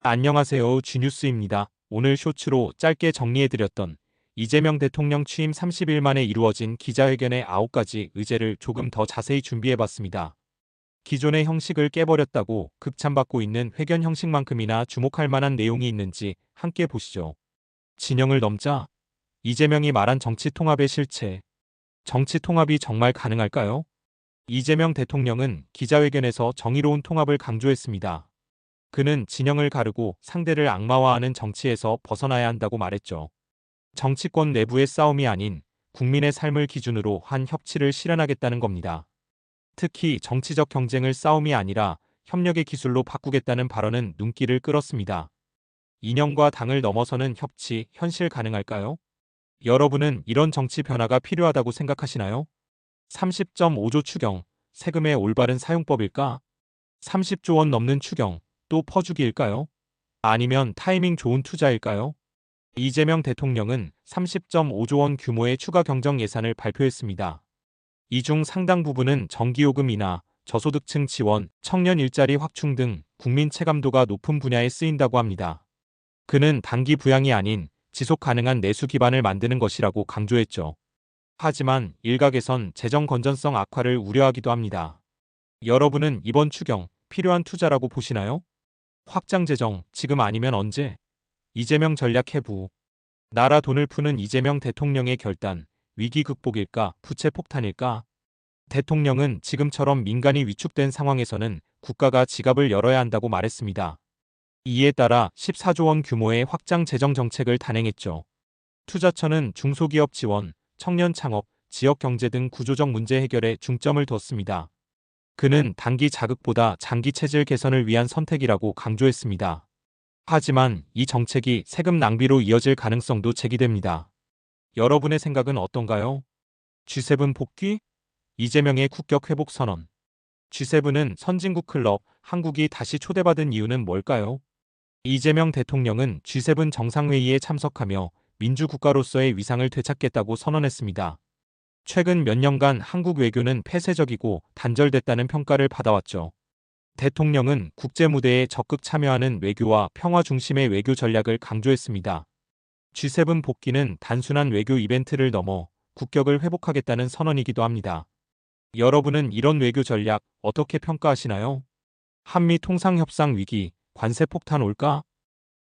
안녕하세요. G뉴스입니다. 오늘 쇼츠로 짧게 정리해드렸던 이재명 대통령 취임 30일 만에 이루어진 기자회견의 9가지 의제를 조금 더 자세히 준비해봤습니다. 기존의 형식을 깨버렸다고 극찬받고 있는 회견 형식만큼이나 주목할 만한 내용이 있는지 함께 보시죠. 진영을 넘자 이재명이 말한 정치 통합의 실체. 정치 통합이 정말 가능할까요? 이재명 대통령은 기자회견에서 정의로운 통합을 강조했습니다. 그는 진영을 가르고 상대를 악마화하는 정치에서 벗어나야 한다고 말했죠. 정치권 내부의 싸움이 아닌 국민의 삶을 기준으로 한 협치를 실현하겠다는 겁니다. 특히 정치적 경쟁을 싸움이 아니라 협력의 기술로 바꾸겠다는 발언은 눈길을 끌었습니다. 이념과 당을 넘어서는 협치, 현실 가능할까요? 여러분은 이런 정치 변화가 필요하다고 생각하시나요? 30.5조 추경, 세금의 올바른 사용법일까? 30조 원 넘는 추경, 또 퍼주기일까요? 아니면 타이밍 좋은 투자일까요? 이재명 대통령은 30.5조 원 규모의 추가 경정 예산을 발표했습니다. 이 중 상당 부분은 전기요금이나 저소득층 지원, 청년 일자리 확충 등 국민 체감도가 높은 분야에 쓰인다고 합니다. 그는 단기 부양이 아닌 지속 가능한 내수 기반을 만드는 것이라고 강조했죠. 하지만 일각에선 재정 건전성 악화를 우려하기도 합니다. 여러분은 이번 추경 필요한 투자라고 보시나요? 확장 재정, 지금 아니면 언제? 이재명 전략 해부. 나라 돈을 푸는 이재명 대통령의 결단, 위기 극복일까, 부채 폭탄일까? 대통령은 지금처럼 민간이 위축된 상황에서는 국가가 지갑을 열어야 한다고 말했습니다. 이에 따라 14조 원 규모의 확장 재정 정책을 단행했죠. 투자처는 중소기업 지원, 청년 창업, 지역 경제 등 구조적 문제 해결에 중점을 뒀습니다. 그는 단기 자극보다 장기 체질 개선을 위한 선택이라고 강조했습니다. 하지만 이 정책이 세금 낭비로 이어질 가능성도 제기됩니다. 여러분의 생각은 어떤가요? G7 복귀? 이재명의 국격 회복 선언. G7은 선진국 클럽, 한국이 다시 초대받은 이유는 뭘까요? 이재명 대통령은 G7 정상회의에 참석하며 민주국가로서의 위상을 되찾겠다고 선언했습니다. 최근 몇 년간 한국 외교는 폐쇄적이고 단절됐다는 평가를 받아왔죠. 대통령은 국제 무대에 적극 참여하는 외교와 평화 중심의 외교 전략을 강조했습니다. G7 복귀는 단순한 외교 이벤트를 넘어 국격을 회복하겠다는 선언이기도 합니다. 여러분은 이런 외교 전략 어떻게 평가하시나요? 한미 통상협상 위기, 관세 폭탄 올까?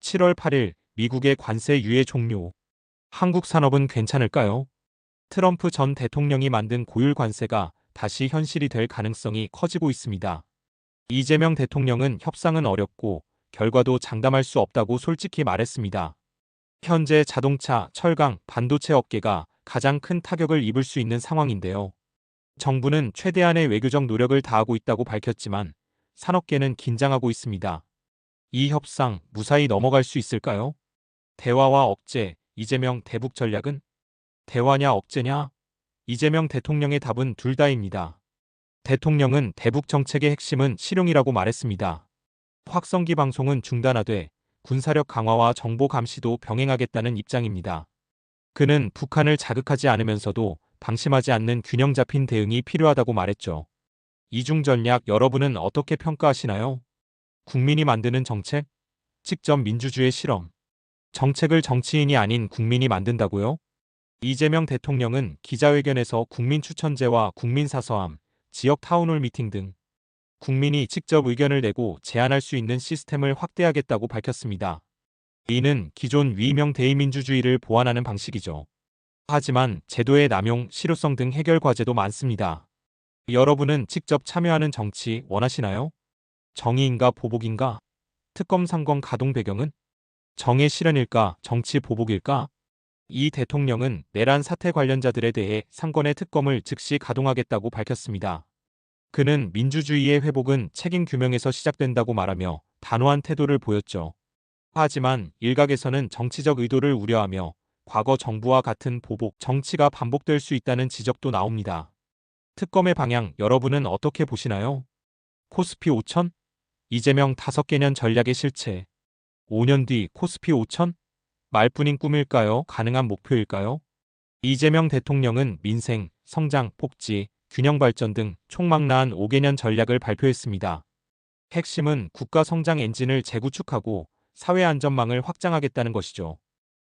7월 8일 미국의 관세 유예 종료. 한국 산업은 괜찮을까요? 트럼프 전 대통령이 만든 고율 관세가 다시 현실이 될 가능성이 커지고 있습니다. 이재명 대통령은 협상은 어렵고 결과도 장담할 수 없다고 솔직히 말했습니다. 현재 자동차, 철강, 반도체 업계가 가장 큰 타격을 입을 수 있는 상황인데요. 정부는 최대한의 외교적 노력을 다하고 있다고 밝혔지만 산업계는 긴장하고 있습니다. 이 협상 무사히 넘어갈 수 있을까요? 대화와 억제, 이재명 대북 전략은? 대화냐 억제냐? 이재명 대통령의 답은 둘 다입니다. 대통령은 대북 정책의 핵심은 실용이라고 말했습니다. 확성기 방송은 중단하되 군사력 강화와 정보 감시도 병행하겠다는 입장입니다. 그는 북한을 자극하지 않으면서도 방심하지 않는 균형 잡힌 대응이 필요하다고 말했죠. 이중 전략 여러분은 어떻게 평가하시나요? 국민이 만드는 정책? 직접 민주주의 실험. 정책을 정치인이 아닌 국민이 만든다고요? 이재명 대통령은 기자회견에서 국민 추천제와 국민 사서함, 지역 타운홀 미팅 등 국민이 직접 의견을 내고 제안할 수 있는 시스템을 확대하겠다고 밝혔습니다. 이는 기존 위명 대의민주주의를 보완하는 방식이죠. 하지만 제도의 남용, 실효성 등 해결 과제도 많습니다. 여러분은 직접 참여하는 정치 원하시나요? 정의인가 보복인가? 특검 상권 가동 배경은? 정의 실현일까, 정치 보복일까? 이 대통령은 내란 사태 관련자들에 대해 상권의 특검을 즉시 가동하겠다고 밝혔습니다. 그는 민주주의의 회복은 책임 규명에서 시작된다고 말하며 단호한 태도를 보였죠. 하지만 일각에서는 정치적 의도를 우려하며 과거 정부와 같은 보복 정치가 반복될 수 있다는 지적도 나옵니다. 특검의 방향 여러분은 어떻게 보시나요? 코스피 5천? 이재명 5개년 전략의 실체. 5년 뒤 코스피 5천? 말뿐인 꿈일까요? 가능한 목표일까요? 이재명 대통령은 민생, 성장, 복지, 균형 발전 등 총망라한 5개년 전략을 발표했습니다. 핵심은 국가 성장 엔진을 재구축하고 사회 안전망을 확장하겠다는 것이죠.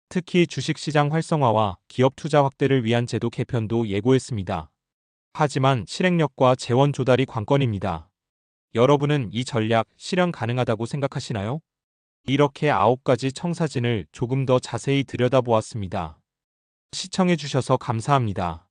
특히 주식시장 활성화와 기업 투자 확대를 위한 제도 개편도 예고했습니다. 하지만 실행력과 재원 조달이 관건입니다. 여러분은 이 전략 실현 가능하다고 생각하시나요? 이렇게 9가지 청사진을 조금 더 자세히 들여다보았습니다. 시청해주셔서 감사합니다.